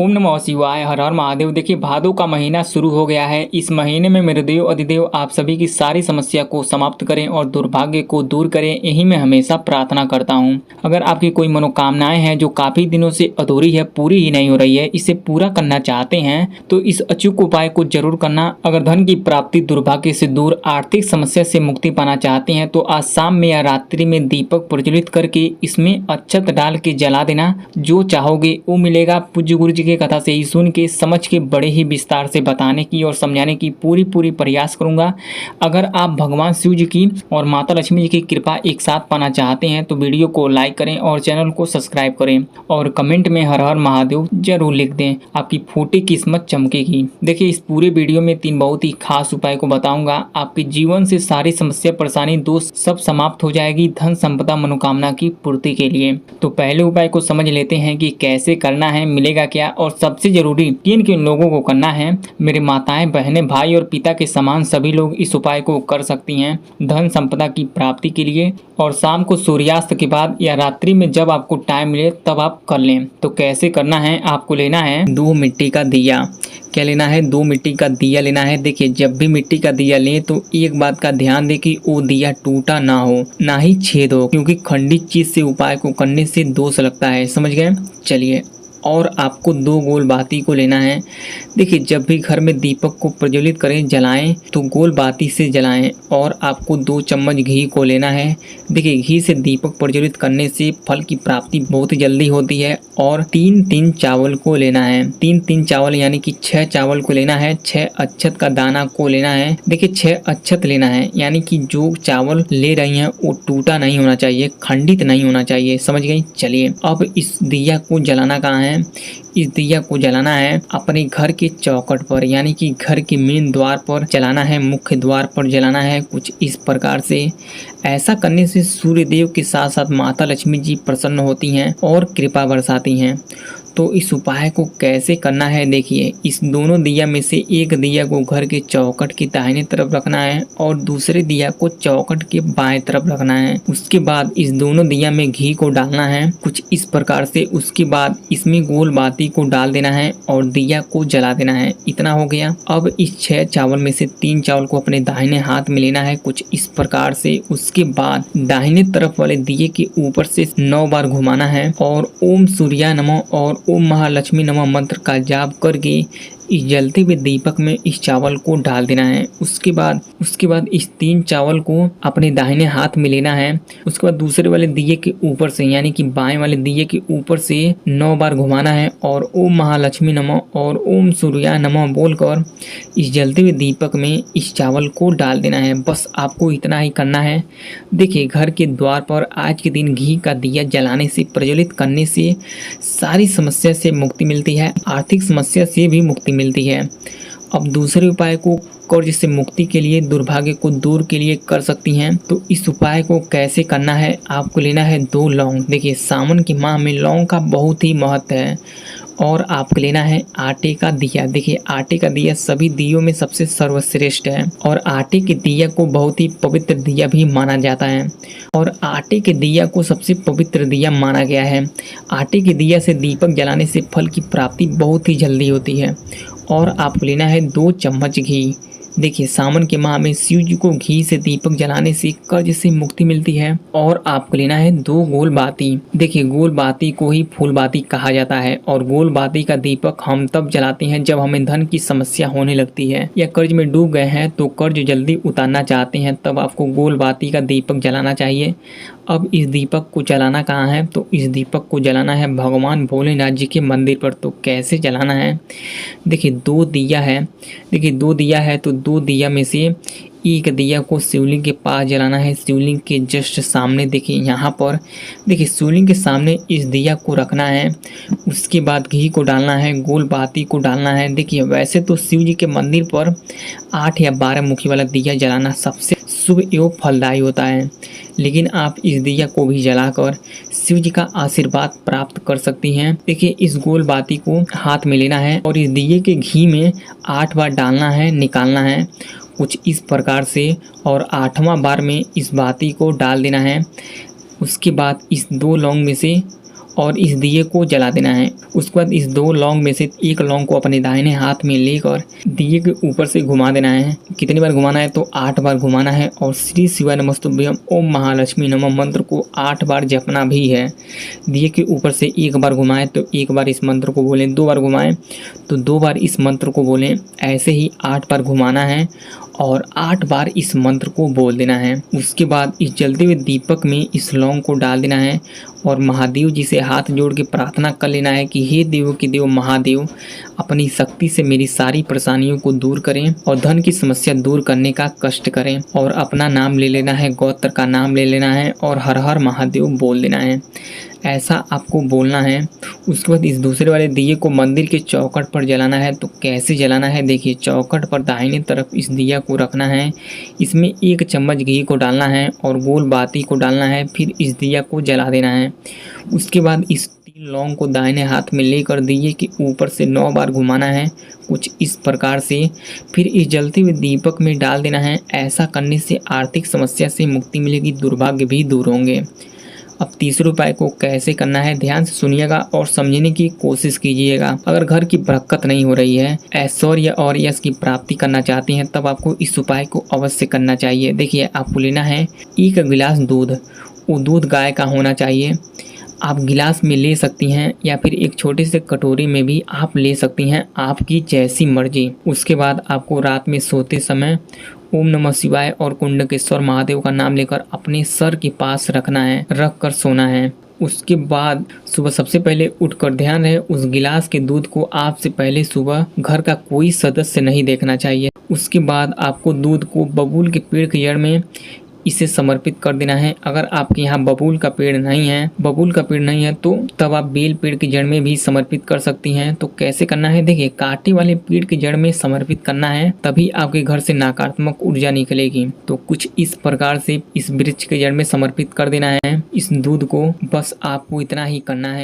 ओम नमः शिवाय। हर हर महादेव। देखिए भादों का महीना शुरू हो गया है। इस महीने में मेरे देव अधिदेव आप सभी की सारी समस्या को समाप्त करें और दुर्भाग्य को दूर करें, यही मैं हमेशा प्रार्थना करता हूं। अगर आपकी कोई मनोकामनाएं हैं जो काफी दिनों से अधूरी है, पूरी ही नहीं हो रही है, इसे पूरा करना चाहते हैं तो इस अचूक उपाय को जरूर करना। अगर धन की प्राप्ति, दुर्भाग्य से दूर, आर्थिक समस्या से मुक्ति पाना चाहते हैं तो आज शाम में या रात्रि में दीपक प्रज्वलित करके इसमें अक्षत डाल के जला देना। जो चाहोगे वो मिलेगा। पूज्य गुरु जी की कथा से ही सुन के समझ के बड़े ही विस्तार से बताने की और समझाने की पूरी प्रयास करूंगा। अगर आप भगवान शिव जी की और माता लक्ष्मी जी की कृपा एक साथ पाना चाहते हैं तो वीडियो को लाइक करें और चैनल को सब्सक्राइब करें और कमेंट में हर हर महादेव जरूर लिख दें। आपकी फूटी किस्मत चमकेगी। देखिए इस पूरे वीडियो में 3 बहुत ही खास उपाय को बताऊंगा। आपके जीवन से सारी समस्या, परेशानी, दोष सब समाप्त हो जाएगी धन संपदा मनोकामना की पूर्ति के लिए। तो पहले उपाय को समझ लेते हैं कि कैसे करना है, मिलेगा क्या और सबसे जरूरी किन किन लोगों को करना है। मेरे माताएं, बहनें, भाई और पिता के समान सभी लोग इस उपाय को कर सकती हैं धन संपदा की प्राप्ति के लिए। और शाम को सूर्यास्त के बाद या रात्रि में जब आपको टाइम मिले तब आप कर लें। तो कैसे करना है, आपको लेना है 2 मिट्टी का दिया। क्या लेना है? 2 मिट्टी का दिया लेना है। देखिए जब भी मिट्टी का दिया लें तो एक बात का ध्यान दें कि वो दिया टूटा ना हो, ना ही छेद हो, क्योंकि खंडित चीज से उपाय को करने से दोष लगता है। समझ गए? चलिए। और आपको 2 गोल बाती को लेना है। देखिए जब भी घर में दीपक को प्रज्वलित करें, जलाएं तो गोल बाती से जलाएं। और आपको 2 चम्मच घी को लेना है। देखिए घी से दीपक प्रज्वलित करने से फल की प्राप्ति बहुत जल्दी होती है। और 3 चावल को लेना है। 3 चावल यानी कि 6 चावल को लेना है। 6 अक्षत का दाना को लेना है। देखिए 6 अक्षत लेना है, यानी कि जो चावल ले रही हैं वो टूटा नहीं होना चाहिए, खंडित नहीं होना चाहिए। समझ गई? चलिए अब इस दिया को जलाना कहाँ है? इस दिया को जलाना है अपने घर के चौखट पर, यानी कि घर के मेन द्वार पर जलाना है, मुख्य द्वार पर जलाना है। कुछ इस प्रकार से। ऐसा करने से सूर्य देव के साथ साथ माता लक्ष्मी जी प्रसन्न होती हैं और कृपा बरसाती हैं। तो इस उपाय को कैसे करना है देखिए। इस दोनों दिया में से एक दिया को घर के चौखट की दाहिने तरफ रखना है और दूसरे दिया को चौखट के बाएं तरफ रखना है। उसके बाद इस दोनों दिया में घी को डालना है कुछ इस प्रकार से। उसके बाद इसमें गोल बाती को डाल देना है और दिया को जला देना है। इतना हो गया। अब इस 6 चावल में से 3 चावल को अपने दाहिने हाथ में लेना है कुछ इस प्रकार से। उसके बाद दाहिने तरफ वाले दिए के ऊपर से 9 बार घुमाना है और ओम सूर्या नमः और ओम महालक्ष्मी नमः मंत्र का जाप करके इस जलते हुए दीपक में इस चावल को डाल देना है। उसके बाद इस 3 चावल को अपने दाहिने हाथ में लेना है। उसके बाद दूसरे वाले दिए के ऊपर से, यानी कि बाएं वाले दिए के ऊपर से 9 बार घुमाना है और ओम महालक्ष्मी नमः और ओम सूर्या नमः बोलकर इस जलते हुए दीपक में इस चावल को डाल देना है। बस आपको इतना ही करना है। देखिए घर के द्वार पर आज के दिन घी का दिया जलाने से, प्रज्वलित करने से सारी समस्या से मुक्ति मिलती है, आर्थिक समस्या से भी मुक्ति मिलती है। अब दूसरे उपाय को कर्ज से मुक्ति के लिए, दुर्भाग्य को दूर के लिए कर सकती हैं। तो इस उपाय को कैसे करना है, आपको लेना है 2 लौंग। देखिए सावन के माह में लौंग का बहुत ही महत्व है। और आपको लेना है आटे का दिया। देखिए आटे का दिया सभी दियों में सबसे सर्वश्रेष्ठ है और आटे के दिया को बहुत ही पवित्र दिया भी माना जाता है और आटे के दिया को सबसे पवित्र दिया माना गया है। आटे के दिया से दीपक जलाने से फल की प्राप्ति बहुत ही जल्दी होती है। और आपको लेना है 2 चम्मच घी। देखिए सावन के माह में शिव जी को घी से दीपक जलाने से कर्ज से मुक्ति मिलती है। और आपको लेना है 2 गोल बाती। देखिए गोल बाती को ही फूल बाती कहा जाता है और गोल बाती का दीपक हम तब जलाते हैं जब हमें धन की समस्या होने लगती है या कर्ज में डूब गए हैं तो कर्ज जल्दी उतारना चाहते हैं, तब आपको गोल बाती का दीपक जलाना चाहिए। अब इस दीपक को जलाना कहाँ है? तो इस दीपक को जलाना है भगवान भोलेनाथ जी के मंदिर पर। तो कैसे जलाना है? देखिए 2 दिया है। देखिए 2 दिया है तो 2 दिया में से एक दिया को शिवलिंग के पास जलाना है, शिवलिंग के जस्ट सामने। देखिए यहाँ पर देखिए शिवलिंग के सामने इस दिया को रखना है। उसके बाद घी को डालना है, गोल बाती को डालना है। देखिए वैसे तो शिव जी के मंदिर पर 8 या 12 मुखी वाला दिया जलाना सबसे शुभ एवं फलदायी होता है, लेकिन आप इस दिया को भी जलाकर शिव जी का आशीर्वाद प्राप्त कर सकती हैं। देखिए इस गोल बाती को हाथ में लेना है और इस दिए के घी में 8 बार डालना है, निकालना है कुछ इस प्रकार से और 8वां बार में इस बाती को डाल देना है। उसके बाद इस 2 लौंग में से और इस दिए को जला देना है। उसके बाद इस 2 लौंग में से एक लौंग को अपने दाहिने हाथ में लेकर दिए के ऊपर से घुमा देना है। कितनी बार घुमाना है तो 8 बार घुमाना है और श्री शिवाय नमस्तुभ्यम ओम महालक्ष्मी नमः मंत्र को 8 बार जपना भी है। दिए के ऊपर से 1 बार घुमाएं तो 1 बार इस मंत्र को बोलें, 2 बार घुमाएं तो 2 बार इस मंत्र को बोलें। ऐसे ही 8 बार घुमाना है और 8 बार इस मंत्र को बोल देना है। उसके बाद इस जलते हुए दीपक में इस लौंग को डाल देना है और महादेव जी से हाथ जोड़ के प्रार्थना कर लेना है कि हे देवों के देव महादेव, अपनी शक्ति से मेरी सारी परेशानियों को दूर करें और धन की समस्या दूर करने का कष्ट करें। और अपना नाम ले लेना है, गोत्र का नाम ले लेना है और हर हर महादेव बोल देना है। ऐसा आपको बोलना है। उसके बाद इस दूसरे वाले दिए को मंदिर के चौखट पर जलाना है। तो कैसे जलाना है देखिए, चौखट पर दाहिने तरफ इस दिया को रखना है, इसमें 1 चम्मच घी को डालना है और गोल बाती को डालना है, फिर इस दिया को जला देना है। उसके बाद इस 3 लौंग को दाहिने हाथ में लेकर दिए के ऊपर से 9 बार घुमाना है, कुछ इस प्रकार से। फिर इस जलते हुए दीपक में डाल देना है। ऐसा करने से आर्थिक समस्या से मुक्ति मिलेगी, दुर्भाग्य भी दूर होंगे। अब तीसरे उपाय को कैसे करना है ध्यान से सुनिएगा और समझने की कोशिश कीजिएगा। अगर घर की बरकत नहीं हो रही है, ऐश्वर्य और यश की प्राप्ति करना चाहते हैं, तब आपको इस उपाय को अवश्य करना चाहिए। देखिए, आपको लेना है 1 गिलास दूध। वो दूध गाय का होना चाहिए। आप गिलास में ले सकती हैं या फिर एक छोटे से कटोरी में भी आप ले सकती हैं, आपकी जैसी मर्जी। उसके बाद आपको रात में सोते समय ओम नमः शिवाय और कुंडकेश्वर महादेव का नाम लेकर अपने सर के पास रखना है, रख कर सोना है। उसके बाद सुबह सबसे पहले उठकर ध्यान रहे उस गिलास के दूध को आपसे पहले सुबह घर का कोई सदस्य नहीं देखना चाहिए। उसके बाद आपको दूध को बबूल के पेड़ की जड़ में इसे समर्पित कर देना है। अगर आपके यहाँ बबूल का पेड़ नहीं है तो तब आप बेल पेड़ की जड़ में भी समर्पित कर सकती हैं। तो कैसे करना है देखिए, कांटे वाले पेड़ की जड़ में समर्पित करना है, तभी आपके घर से नकारात्मक ऊर्जा निकलेगी। तो कुछ इस प्रकार से इस वृक्ष के जड़ में समर्पित कर देना है इस दूध को। बस आपको इतना ही करना है।